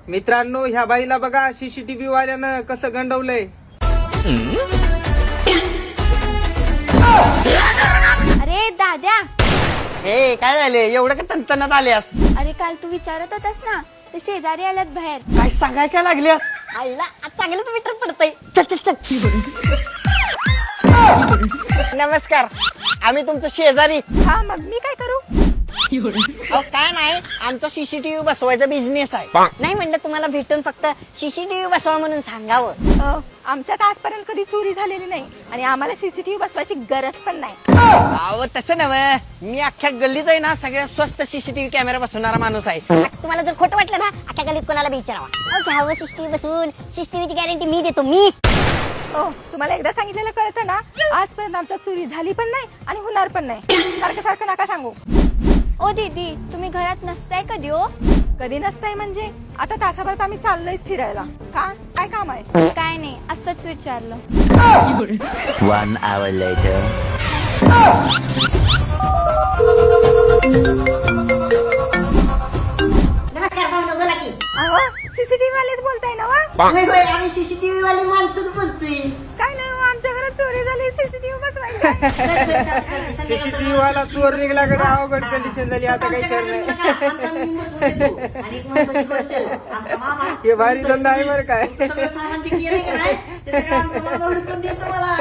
मित्रांनो, ह्या बाईला बघा सीसीटीव्ही वाल्यानं कसं गंडवलंय. अरे दाद्या, हे काय झाले एवढं का तणतणात आल्यास? अरे काल तू विचारत होतास ना, ते शेजारी आल्यात बाहेर. काय सांगाय काय लागल्यास? आईला आज चांगलंच मीटर पडतंय. चल चल चल. नमस्कार, आम्ही तुमचं शेजारी. हा, मग मी काय करू? अहो काय नाही, आमचा सीसीटीव्ही बसवायचा बिझनेस आहे. नाही म्हणलं तुम्हाला भेटून फक्त सीसीटीव्ही बसवा म्हणून सांगावं. आमच्यात आजपर्यंत कधी चोरी झालेली नाही आणि आम्हाला सीसीटीव्ही बसवायची गरज पण नाही. अहो तसं नव्हे, मी अख्ख्या गल्लीत आहे ना सगळ्यात स्वस्त सीसीटीव्ही कॅमेरा बसवणारा माणूस आहे. तुम्हाला जर खोटं वाटलं ना, अख्ख्या गलीत कोणाला विचारावा. घ्यावं सीसीटीव्ही बसून, सीसीटीव्हीची गॅरंटी मी देतो मी. तुम्हाला एकदा सांगितलेलं कळतं ना, आजपर्यंत आमच्यात चोरी झाली पण नाही आणि होणार पण नाही. सारखं सारखं नका सांगू. ओ दीदी, तुम्ही घरात नसताय कधी? हो, कधी नसताय म्हणजे आता तासाभरात आम्ही चाललोयच फिरायला. का, काय काम आहे? काय नाही, असंच विचारलं. 1 hour later. नमस्कार भाऊ, बोला की. अहो, सीसीटीव्ही वालेच बोलताय ना वा? होय होय, आम्ही सीसीटीव्ही वाली माणसं बोलतोय. काय नाही हो, आमच्या घरात चोरी झाली, सीसीटीव्ही बसवायचं. सीसीटीव्ही वाला चोर निघला कडे अवघड कंडिशन झाली. आता काही करणार. आणि एक महत्त्वाची गोष्ट, आमचा मामा हे भारी धंदा आहे बरं काय. सगळं सामान जे केलंय का नाही, ते सगळं आमचा मामा हुडकून देतो मला.